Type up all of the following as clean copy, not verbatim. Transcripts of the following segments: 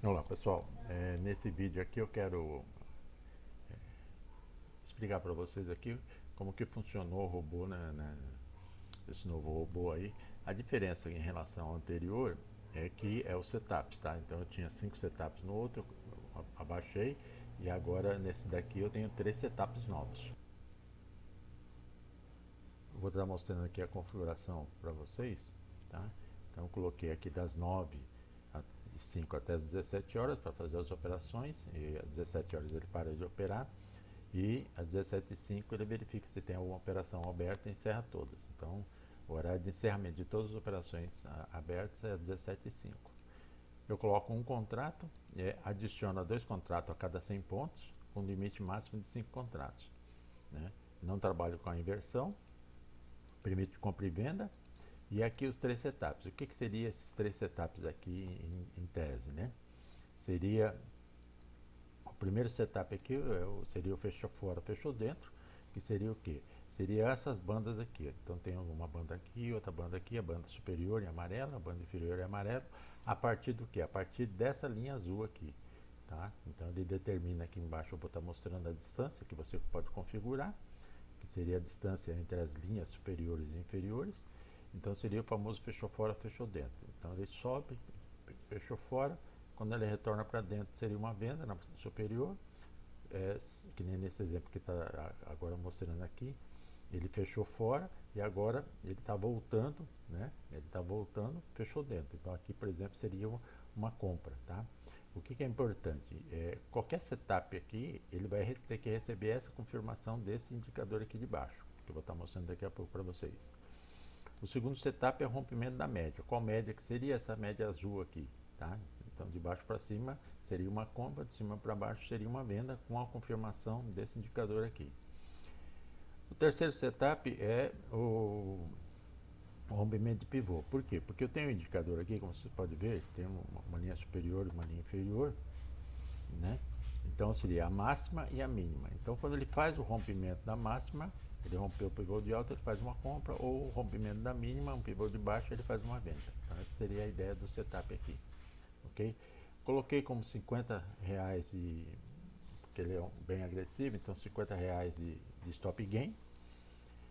Olá pessoal, nesse vídeo aqui eu quero explicar para vocês aqui como que funcionou o robô, esse novo robô aí. A diferença em relação ao anterior é que é os setups, tá? Então eu tinha 5 setups no outro, eu abaixei e agora nesse daqui eu tenho 3 setups novos. Eu vou estar mostrando aqui a configuração para vocês, tá? Então eu coloquei aqui das 9 de 5 até as 17 horas para fazer as operações e às 17 horas ele para de operar. E às 17h05 ele verifica se tem alguma operação aberta e encerra todas. Então, o horário de encerramento de todas as operações abertas é às 17h05. Eu coloco um contrato, adiciono 2 contratos a cada 100 pontos, com limite máximo de 5 contratos. Né? Não trabalho com a inversão, permite compra e venda. E aqui os 3 setups. O que seria esses 3 setups aqui em tese? Né? Seria o primeiro setup aqui seria o fechou fora, fechou dentro, que seria o quê? Seria essas bandas aqui. Então tem uma banda aqui, outra banda aqui, a banda superior em amarelo, a banda inferior em amarelo. A partir do que? A partir dessa linha azul aqui. Tá? Então ele determina aqui embaixo, eu vou estar mostrando a distância que você pode configurar, que seria a distância entre as linhas superiores e inferiores. Então seria o famoso fechou fora, fechou dentro. Então ele sobe, fechou fora, quando ele retorna para dentro seria uma venda na superior, é, que nem nesse exemplo que está agora mostrando aqui, ele fechou fora e agora ele está voltando, né? Ele está voltando, fechou dentro. Então aqui, por exemplo, seria uma compra, tá? O que é importante? Qualquer setup aqui, ele vai ter que receber essa confirmação desse indicador aqui de baixo, que eu vou estar mostrando daqui a pouco para vocês. O segundo setup é o rompimento da média. Qual média que seria essa média azul aqui? Tá? Então, de baixo para cima seria uma compra, de cima para baixo seria uma venda com a confirmação desse indicador aqui. O terceiro setup é o rompimento de pivô. Por quê? Porque eu tenho um indicador aqui, como você pode ver, tem uma linha superior e uma linha inferior, né? Então seria a máxima e a mínima. Então quando ele faz o rompimento da máxima, ele rompeu o pivô de alta, ele faz uma compra, ou o rompimento da mínima, um pivô de baixo, ele faz uma venda. Então essa seria a ideia do setup aqui, ok? Coloquei como R$ 50 porque ele é bem agressivo, então R$ 50 de stop gain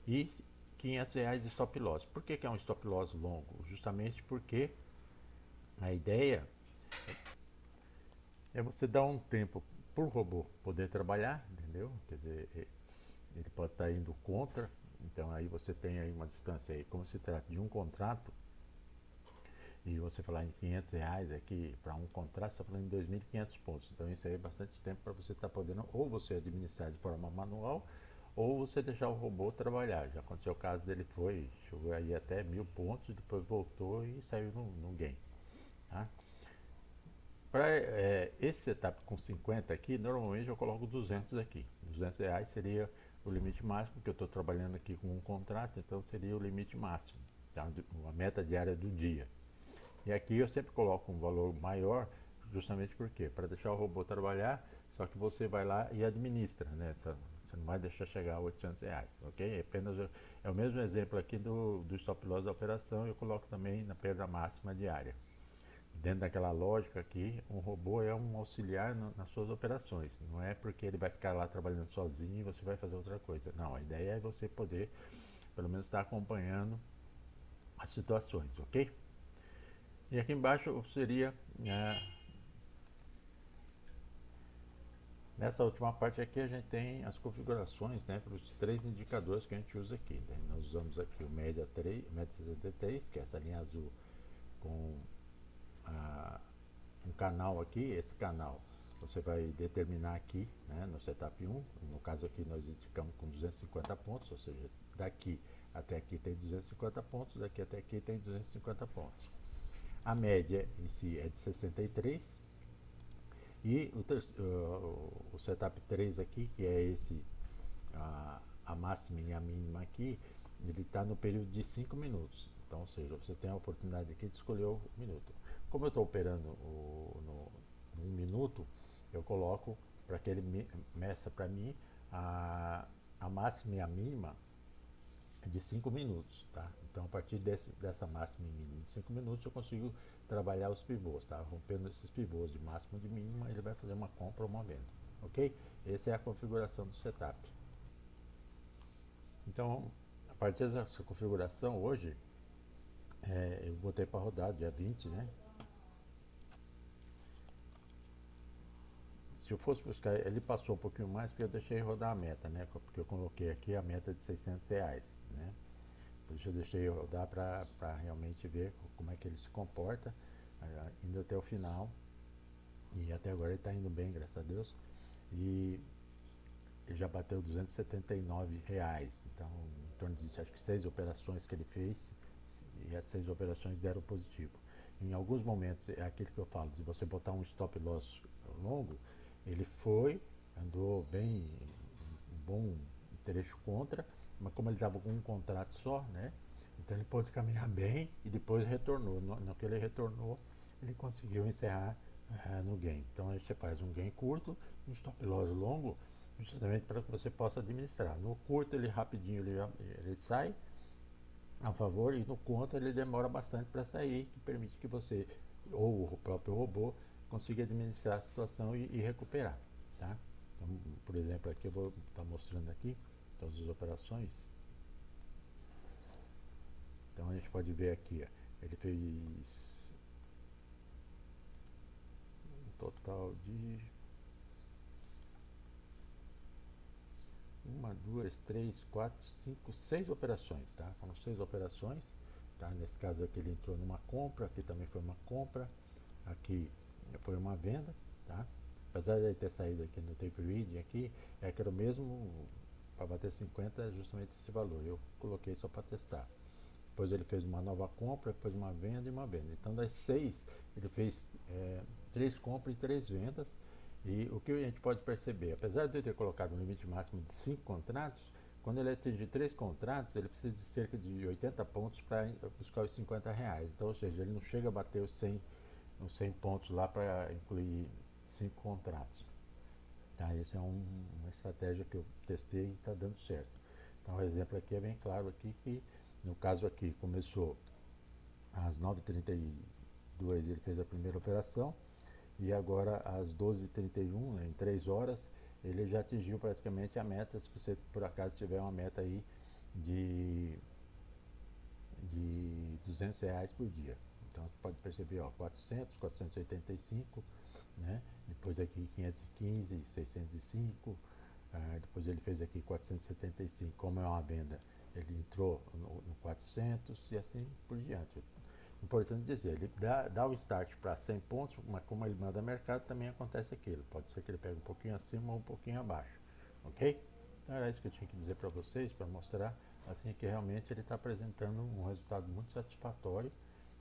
e R$ 500 de stop loss. Por que é um stop loss longo? Justamente porque a ideia é você dar um tempo para o robô poder trabalhar, entendeu? Quer dizer, ele pode estar indo contra, então aí você tem aí uma distância aí, como se trata de um contrato, e você falar em R$ 500 aqui para um contrato, você está falando em 2.500 pontos, então isso aí é bastante tempo para você estar podendo, ou você administrar de forma manual, ou você deixar o robô trabalhar. Já aconteceu o caso dele, chegou aí até 1.000 pontos, depois voltou e saiu no game. Tá? Para esse setup com 50 aqui, normalmente eu coloco 200 aqui. R$ 200 seria o limite máximo, porque eu estou trabalhando aqui com um contrato, então seria o limite máximo, tá? Uma meta diária do dia. E aqui eu sempre coloco um valor maior, justamente porque para deixar o robô trabalhar, só que você vai lá e administra, né? Você não vai deixar chegar a R$ 800, ok? É o mesmo exemplo aqui do stop loss da operação, eu coloco também na perda máxima diária. Dentro daquela lógica aqui, um robô é um auxiliar nas suas operações. Não é porque ele vai ficar lá trabalhando sozinho e você vai fazer outra coisa. Não, a ideia é você poder, pelo menos, estar acompanhando as situações, ok? E aqui embaixo seria, nessa última parte aqui, a gente tem as configurações, né, para os 3 indicadores que a gente usa aqui. Né? Nós usamos aqui o média 3, média 63, que é essa linha azul com a um canal aqui, esse canal você vai determinar aqui, né, no setup 1, no caso aqui nós indicamos com 250 pontos, ou seja, daqui até aqui tem 250 pontos, daqui até aqui tem 250 pontos. A média em si é de 63 e o setup 3 aqui, que é esse, a máxima e a mínima aqui, ele está no período de 5 minutos. Então, ou seja, você tem a oportunidade aqui de escolher o minuto. Como eu estou operando no 1 minuto, eu coloco para que ele meça para mim a máxima e a mínima de 5 minutos, tá? Então, a partir dessa máxima e mínima de 5 minutos, eu consigo trabalhar os pivôs, tá? Rompendo esses pivôs de máximo e de mínima, ele vai fazer uma compra ou uma venda, ok? Essa é a configuração do setup. Então, a partir dessa configuração, hoje, eu botei para rodar dia 20, né? Se eu fosse buscar, ele passou um pouquinho mais porque eu deixei rodar a meta, né? Porque eu coloquei aqui a meta de R$ 600, né? Por isso eu deixei rodar para realmente ver como é que ele se comporta, indo até o final. E até agora ele está indo bem, graças a Deus. E ele já bateu R$ 279. Então, em torno disso, acho que 6 operações que ele fez, e as 6 operações deram positivo. Em alguns momentos, é aquilo que eu falo, de você botar um stop loss longo, ele foi, andou bem, um bom trecho contra, mas como ele estava com um contrato só, né? Então ele pôde caminhar bem e depois retornou. No que ele retornou, ele conseguiu encerrar no gain. Então aí você faz um gain curto, um stop loss longo, justamente para que você possa administrar. No curto ele rapidinho ele sai a favor e no contra ele demora bastante para sair, que permite que você ou o próprio robô consiga administrar a situação e recuperar, tá? Então, por exemplo, aqui eu vou estar mostrando aqui todas as operações. Então a gente pode ver aqui, ó, ele fez um total de uma, duas, três, quatro, cinco, 6 operações, tá? Foram 6 operações, tá? Nesse caso aqui ele entrou numa compra, aqui também foi uma compra, aqui foi uma venda, tá? Apesar de ele ter saído aqui no tape reading aqui, é que era o mesmo para bater 50, justamente esse valor. Eu coloquei só para testar. Depois ele fez uma nova compra, depois uma venda e uma venda. Então das 6, ele fez 3 compras e 3 vendas. E o que a gente pode perceber, apesar de eu ter colocado um limite máximo de 5 contratos, quando ele atinge 3 contratos, ele precisa de cerca de 80 pontos para buscar os R$ 50. Então, ou seja, ele não chega a bater os 100 pontos lá para incluir 5 contratos. Tá? Essa é uma estratégia que eu testei e está dando certo. Então o exemplo aqui é bem claro aqui que no caso aqui começou às 9h32 ele fez a primeira operação e agora às 12h31, né, em 3 horas, ele já atingiu praticamente a meta, se você por acaso tiver uma meta aí de, de R$ 200 por dia. Então você pode perceber, ó, 400, 485, né? Depois aqui 515, 605, depois ele fez aqui 475, como é uma venda, ele entrou no 400 e assim por diante. Importante dizer, ele dá o start para 100 pontos, mas como ele manda mercado, também acontece aquilo. Pode ser que ele pegue um pouquinho acima ou um pouquinho abaixo, ok? Então era isso que eu tinha que dizer para vocês, para mostrar assim que realmente ele está apresentando um resultado muito satisfatório.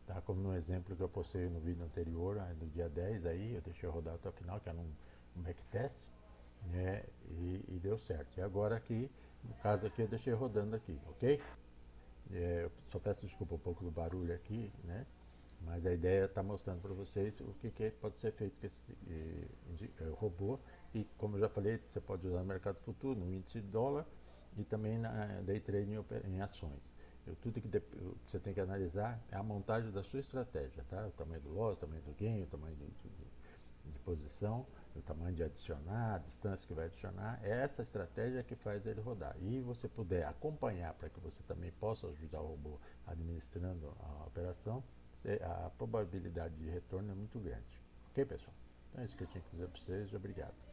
Tá? Como no exemplo que eu postei no vídeo anterior, do dia 10 aí, eu deixei rodar até o final, que era um backtest, né? E deu certo. E agora aqui, no caso aqui, eu deixei rodando aqui, ok? Eu só peço desculpa um pouco do barulho aqui, né? Mas a ideia está mostrando para vocês o que pode ser feito com esse robô. E como eu já falei, você pode usar no mercado futuro, no índice de dólar e também na day trading em ações. Tudo que você tem que analisar é a montagem da sua estratégia, tá? O tamanho do loss, o tamanho do gain, o tamanho de posição, o tamanho de adicionar, a distância que vai adicionar, é essa estratégia que faz ele rodar. E você puder acompanhar para que você também possa ajudar o robô administrando a operação, a probabilidade de retorno é muito grande. Ok, pessoal? Então é isso que eu tinha que dizer para vocês. Obrigado.